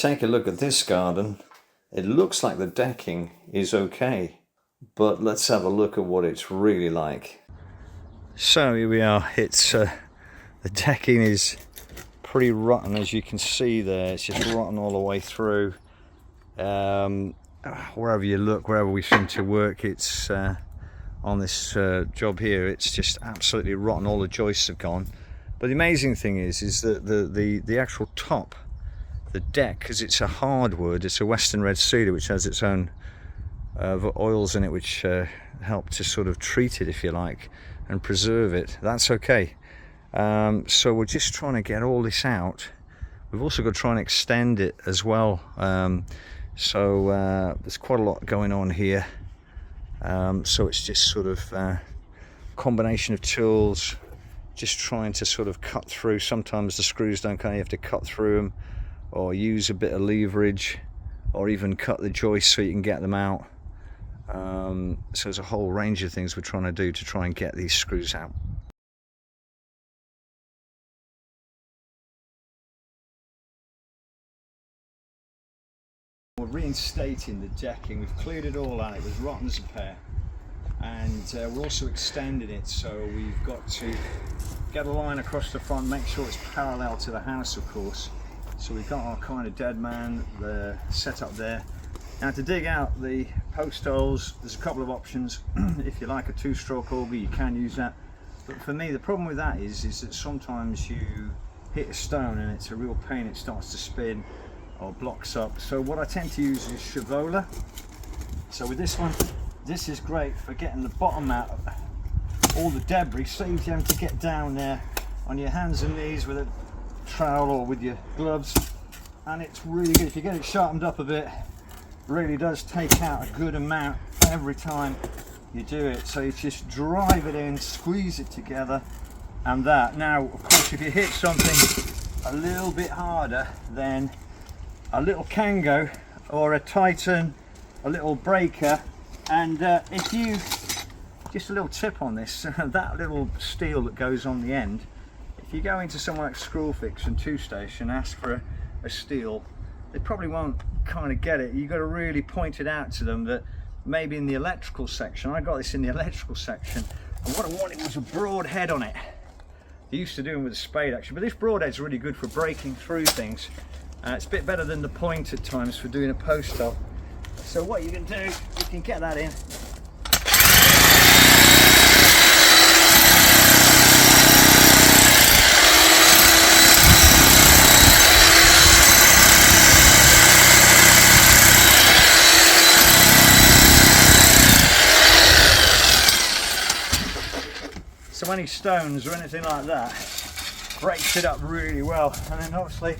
take a look at this garden, it looks like the decking is okay, but let's have a look at what it's really like. So here we are. It's the decking is pretty rotten, as you can see there. It's just rotten all the way through. Wherever you look, wherever we seem to work, it's on this job here, it's just absolutely rotten. All the joists have gone. But the amazing thing is that the actual top, the deck, because it's a hardwood, it's a western red cedar which has its own oils in it which help to sort of treat it, if you like, and preserve it. That's okay. So we're just trying to get all this out. We've also got to try and extend it as well. So there's quite a lot going on here. So it's just sort of a combination of tools, just trying to sort of cut through. Sometimes the screws don't come, you have to cut through them, or use a bit of leverage, or even cut the joists so you can get them out. So there's a whole range of things we're trying to do to try and get these screws out. We're reinstating the decking. We've cleared it all out. It was rotten as a pear, and we're also extending it, so we've got to get a line across the front, make sure it's parallel to the house, of course. So we've got our kind of dead man set up there. Now, to dig out the post holes, there's a couple of options. If you like a two-stroke auger, you can use that, but for me the problem with that is that sometimes you hit a stone and it's a real pain. It starts to spin or blocks up. So what I tend to use is Chavola. So with this one, this is great for getting the bottom out of all the debris. Saves you having to get down there on your hands and knees with a trowel or with your gloves, and it's really good if you get it sharpened up a bit. Really does take out a good amount every time you do it. So you just drive it in, squeeze it together, and that. Now, of course, if you hit something a little bit harder, then a little Kango or a Titan, a little breaker, and if you, just a little tip on this, that little steel that goes on the end, if you go into somewhere like Screwfix and Two Station, ask for a steel, they probably won't kind of get it. You've got to really point it out to them that maybe in the electrical section, I got this in the electrical section, and what I wanted was a broad head on it. They used to do them with a spade actually, but this broad head's really good for breaking through things. It's a bit better than the point at times for doing a post hole. So what you can do, you can get that in. So any stones or anything like that breaks it up really well, and then obviously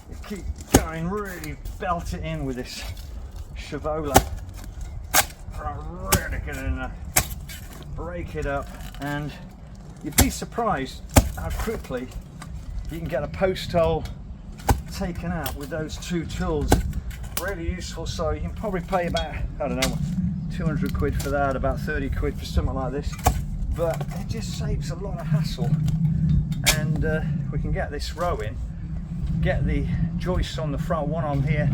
you keep going, really belt it in with this Chavola. Really get it in there, break it up, and you'd be surprised how quickly you can get a post hole taken out with those two tools. Really useful. So you can probably pay about, I don't know, 200 quid for that, about 30 quid for something like this, but it just saves a lot of hassle. And we can get this row in, get the joists on the front, one on here,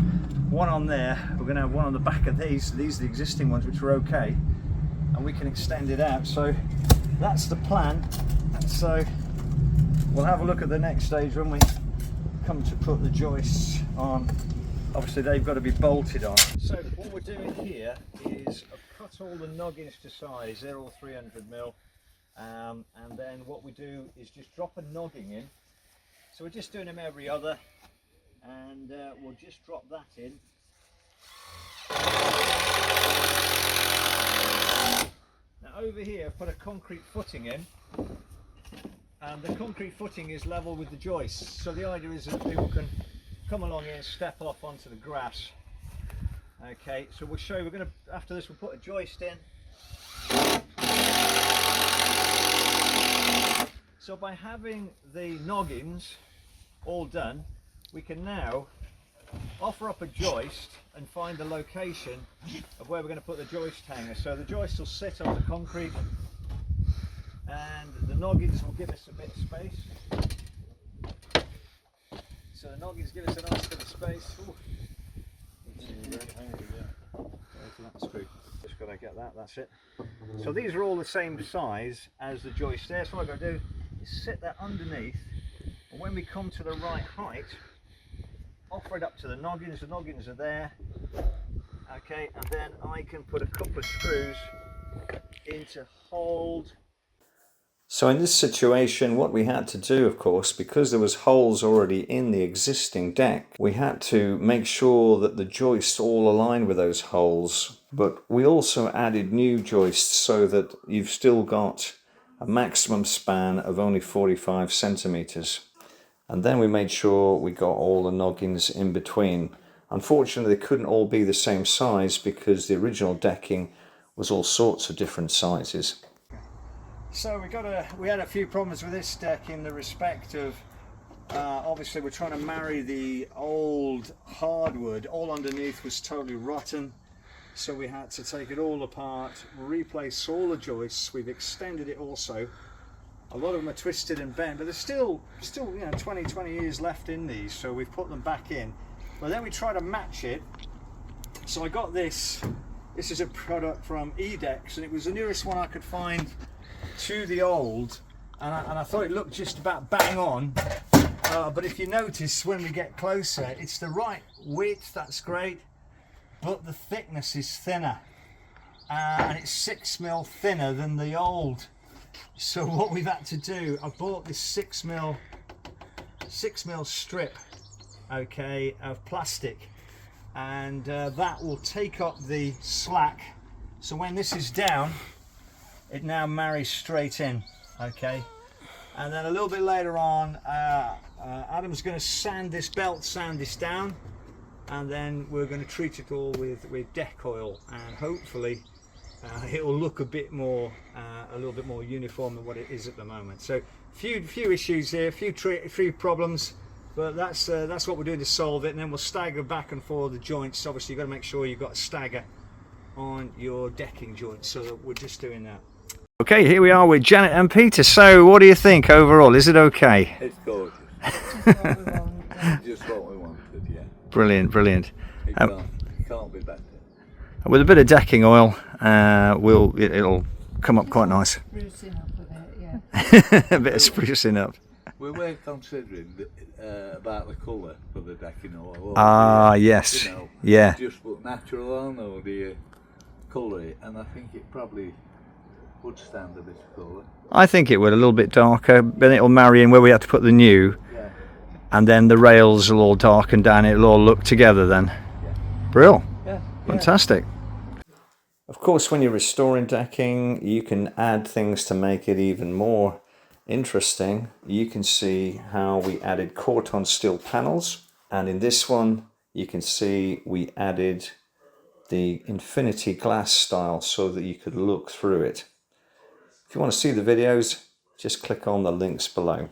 one on there. We're going to have one on the back of these are the existing ones, which are okay, and we can extend it out. So that's the plan. So we'll have a look at the next stage when we come to put the joists on. Obviously they've got to be bolted on. So what we're doing here is I've cut all the noggins to size. They're all 300mm, and then what we do is just drop a noggin in. So we're just doing them every other, and we'll just drop that in. Now over here I've put a concrete footing in, and the concrete footing is level with the joists. So the idea is that people can come along here and step off onto the grass. Okay, so we'll show you, we're going to, after this we'll put a joist in. So by having the noggins all done, we can now offer up a joist and find the location of where we're going to put the joist hanger. So the joist will sit on the concrete, and the noggins will give us a bit of space. So the noggins give us a nice bit of space. Ooh. Just got to get that, that's it. So these are all the same size as the joist there. So what I've got to do is sit that underneath, and when we come to the right height, offer it up to the noggins are there. Okay, and then I can put a couple of screws in to hold. So in this situation, what we had to do, of course, because there was holes already in the existing deck, we had to make sure that the joists all aligned with those holes. But we also added new joists so that you've still got a maximum span of only 45 centimeters. And then we made sure we got all the noggins in between. Unfortunately, they couldn't all be the same size because the original decking was all sorts of different sizes. So we had a few problems with this deck in the respect of obviously we're trying to marry the old hardwood. All underneath was totally rotten, so we had to take it all apart, replace all the joists. We've extended it also. A lot of them are twisted and bent, but there's still you know 20 years left in these, so we've put them back in. But then we try to match it. So I got this. This is a product from Edex, and it was the nearest one I could find to the old, and I thought it looked just about bang on. But if you notice, when we get closer, it's the right width. That's great, but the thickness is thinner, and it's 6mm thinner than the old. So what we've had to do, I bought this 6mm strip, okay, of plastic, and that will take up the slack. So when this is down, it now marries straight in, okay. And then a little bit later on, Adam's going to sand this down, and then we're going to treat it all with deck oil, and hopefully it will look a little bit more uniform than what it is at the moment. So few issues here, few problems, but that's what we're doing to solve it. And then we'll stagger back and forth the joints. Obviously you've got to make sure you've got a stagger on your decking joints, so that we're just doing that. Okay, here we are with Janet and Peter. So what do you think overall? Is it okay? It's gorgeous. Just what we wanted, yeah. Brilliant, brilliant. It can't be better. With a bit of decking oil, it'll come up quite nice. Sprucing up with it, yeah. A bit of sprucing up. We were considering about the colour for the decking oil. Ah, yes, you know, yeah. Just put natural on, or do you colour it? And I think it probably would stand a bit of colour. I think it would, a little bit darker, then it'll marry in where we have to put the new, yeah. And then the rails will all darken down, it'll all look together then. Yeah. Brill. Yeah. Fantastic. Of course, when you're restoring decking, you can add things to make it even more interesting. You can see how we added corton steel panels, and in this one you can see we added the infinity glass style so that you could look through it. If you want to see the videos, just click on the links below.